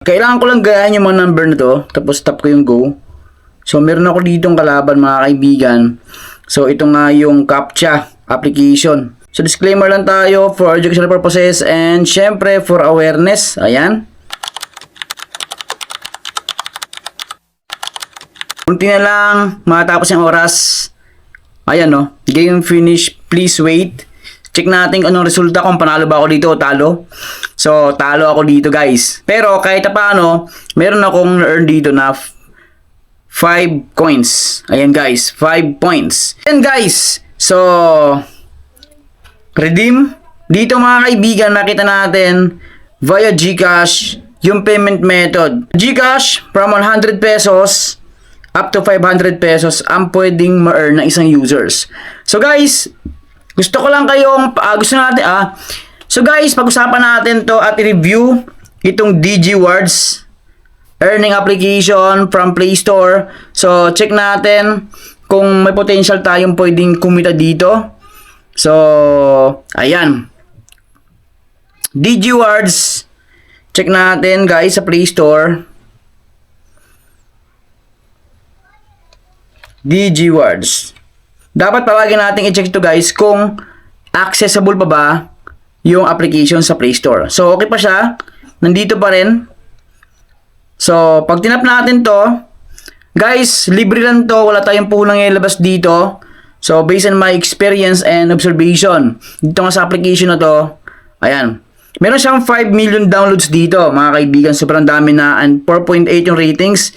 Kailangan ko lang gayahin yung mga number na to, tapos tap ko yung go. So meron ako ditong kalaban mga kaibigan. So ito nga yung CAPTCHA application. So disclaimer lang tayo for educational purposes and syempre for awareness. Ayan. Kunti na lang matapos yung oras. Ayan no, game finish, please wait. Check natin anong resulta, kung panalo ba ako dito o talo. So, talo ako dito guys. Pero kahit paano, meron akong earn dito na 5 coins. Ayan guys, 5 points. Ayan guys, so redeem. Dito mga kaibigan, nakita natin via GCash yung payment method. GCash from 100 pesos up to 500 pesos ang pwedeng ma-earn ng isang users. So guys, gusto ko lang kayong So guys, pag-usapan natin to at i-review itong DigiWords earning application from Play Store. So check natin kung may potential tayong pwedeng kumita dito. So ayan. DigiWords. Check natin guys sa Play Store. DigiWords. Dapat palagi natin i-check ito guys kung accessible pa ba yung application sa Play Store. So okay pa siya. Nandito pa rin. So pag tinap natin to, guys, libre lang to. Wala tayong puhulang ilabas dito. So based on my experience and observation, dito nga sa application na to, ayan. Meron siyang 5 million downloads dito mga kaibigan. Sobrang dami na, and 4.8 yung ratings.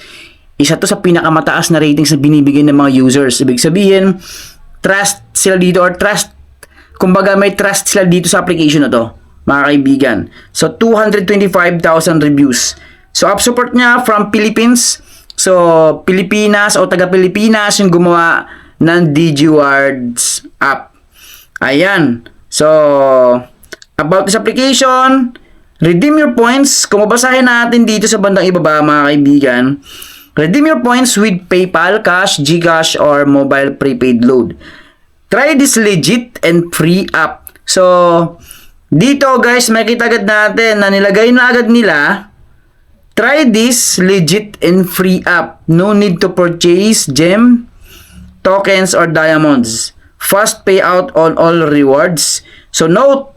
Isa to sa pinakamataas na ratings na binibigay ng mga users. Ibig sabihin, trust sila dito, or kumbaga may trust sila dito sa application na to, mga kaibigan. So, 225,000 reviews. So, app support niya from Philippines. So, Pilipinas o taga-Pilipinas yung gumawa ng DigiWords app. Ayan. So, about this application, redeem your points. Kung mabasahin natin dito sa bandang ibaba, mga kaibigan, redeem your points with PayPal, Cash, GCash, or mobile prepaid load. Try this legit and free app. So, dito guys, makikita agad natin na nilagay na agad nila, try this legit and free app. No need to purchase gem, tokens, or diamonds. Fast payout on all rewards. So, note,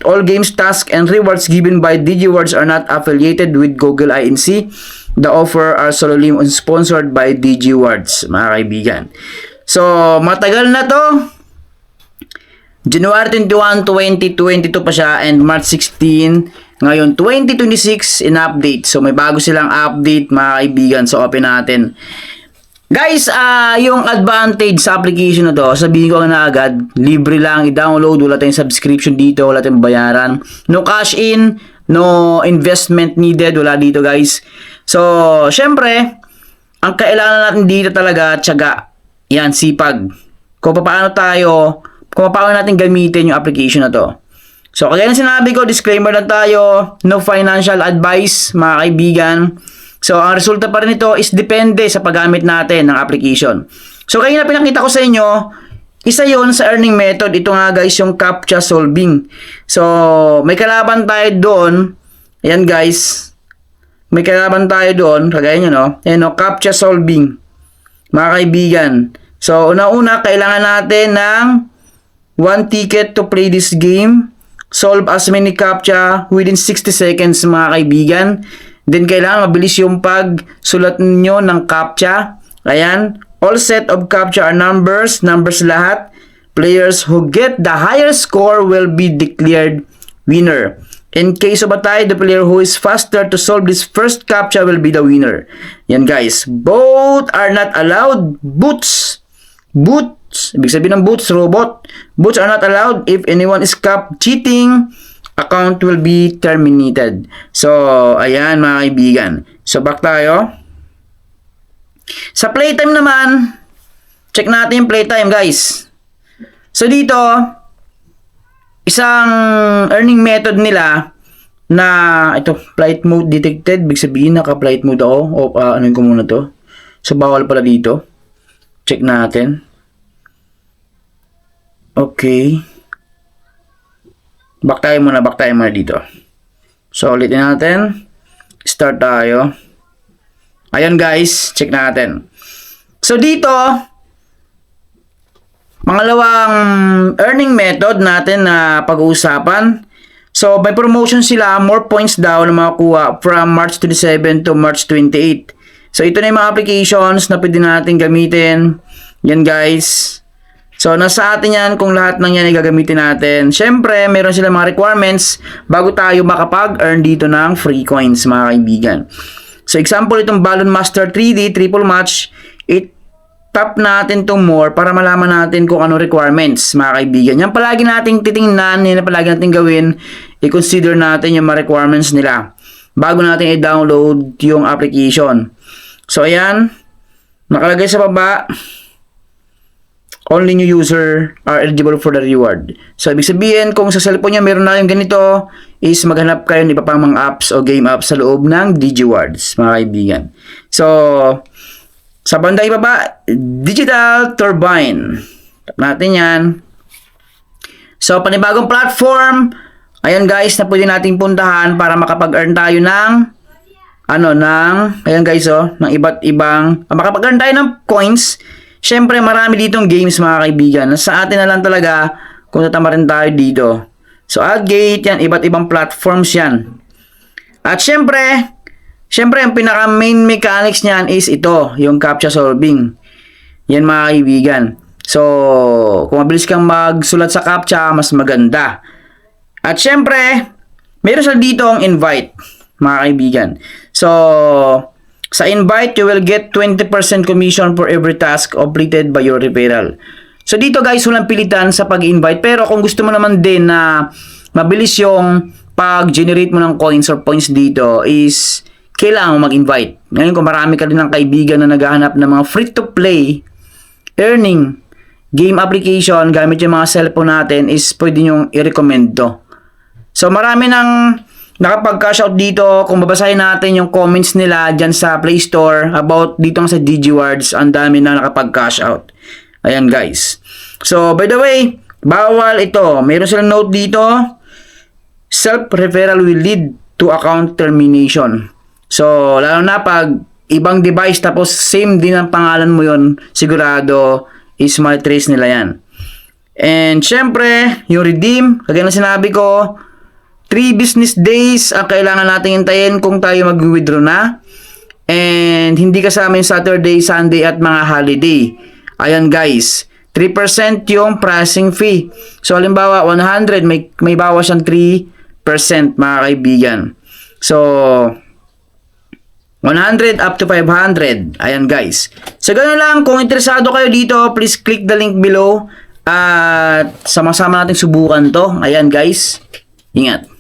all games, tasks, and rewards given by DigiWords are not affiliated with Google Inc. The offer are solely sponsored by DigiWords, mga kaibigan. So, matagal na to. January 21, 2022 pa siya, and March 16, ngayon 2026 in update. So, may bago silang update, mga kaibigan. So, open natin. Guys, yung advantage sa application na to, sabihin ko na agad, libre lang i-download, wala tayong subscription dito, wala tayong bayaran. No cash in, no investment needed, wala dito guys. So, syempre, ang kailangan natin dito talaga, tiyaga. Yan, sipag. Kung paano natin gamitin yung application na to. So, kagaya na sinabi ko, disclaimer lang tayo, no financial advice, mga kaibigan. So, ang resulta pa rin ito is depende sa paggamit natin ng application. So, kaya na pinakita ko sa inyo, isa yon sa earning method. Ito nga guys, yung CAPTCHA solving. So, may kalaban tayo doon. Ayan guys. May kalaban tayo doon. Kagaya nyo, no? Ayan, no? CAPTCHA solving. Mga kaibigan. So, una-una, kailangan natin ng 1 ticket to play this game. Solve as many CAPTCHA within 60 seconds, mga kaibigan. Then, kailangan mabilis yung pagsulat nyo ng CAPTCHA. Ayan. All set of CAPTCHA are numbers lahat. Players who get the higher score will be declared winner. In case of a tie, the player who is faster to solve this first CAPTCHA will be the winner. Yan guys. Both are not allowed. Boots. Ibig sabihin ng boots, robot. Boots are not allowed. If anyone is caught cheating, account will be terminated. So, ayan mga kaibigan. So, back tayo. Sa playtime naman, check natin yung playtime guys. So, dito, isang earning method nila na ito, flight mode detected. Ibig sabihin, naka-flight mode ako. O, ano ko muna to. So, bawal pala dito. Check natin. Okay. Back tayo muna dito. So, ulitin natin. Start tayo. Ayan guys, check natin. So dito, pangalawang earning method natin na pag-uusapan. So by promotion sila, more points daw na makakuha from March 27 to March 28. So ito na yung mga applications na pwede natin gamitin. Yan guys. So nasa atin yan kung lahat ng yan ay gagamitin natin. Syempre, meron sila mga requirements bago tayo makapag-earn dito ng free coins mga kaibigan. So example, itong Balloon Master 3D Triple Match, tap natin itong more para malaman natin kung ano requirements mga kaibigan. Yan palagi nating titingnan, yan palagi nating gawin, i-consider natin yung mga requirements nila bago natin i-download yung application. So ayan, nakalagay sa baba, only new user are eligible for the reward. So ibig sabihin, kung sa cellphone nyo meron na yung ganito, is maghanap kayo ng iba pang mga apps o game apps sa loob ng DigiWards mga kaibigan. So sa banda ibaba, Digital Turbine. Tap natin yan. So, panibagong platform. Ayan guys, na pwede nating puntahan para makapag-earn tayo ng ayan guys, ng iba't ibang, makapag-earn tayo ng coins. Syempre, marami ditong games mga kaibigan. Sa atin na lang talaga kung tatama rin tayo dito. So, Adgate, yan, iba't ibang platforms yan. At syempre, ang pinaka main mechanics niyan is ito, yung CAPTCHA solving. Yan mga kaibigan. So, kung mabilis kang magsulat sa CAPTCHA, mas maganda. At syempre, meron sa dito ang invite, mga kaibigan. So, sa invite, you will get 20% commission for every task completed by your referral. So, dito guys, walang pilitan sa pag-invite. Pero kung gusto mo naman din na mabilis yung pag-generate mo ng coins or points dito is kailangan mo mag-invite. Ngayon kung marami ka din ng kaibigan na naghahanap ng mga free-to-play earning game application gamit yung mga cellphone natin is pwede nyong i-recommend to. So marami nang nakapag-cash out dito. Kung babasahin natin yung comments nila dyan sa Play Store about dito sa DigiWards, ang dami na nakapag-cash out. Ayan guys. So by the way, bawal ito. Meron silang note dito. Self-referral will lead to account termination. So, lalo na pag ibang device tapos same din ang pangalan mo yon, sigurado is ma-trace nila yan. And syempre, yung redeem, kagaya na sinabi ko, 3 business days ang kailangan natin hintayin kung tayo mag-withdraw na. And hindi kasama yung Saturday, Sunday at mga holiday. Ayan guys, 3% yung processing fee. So, halimbawa, 100, may bawas siyang 3% mga kaibigan. So, 100 up to 500. Ayan guys. So ganoon lang. Kung interesado kayo dito, please click the link below. At sama-sama natin subukan to. Ayan guys. Ingat.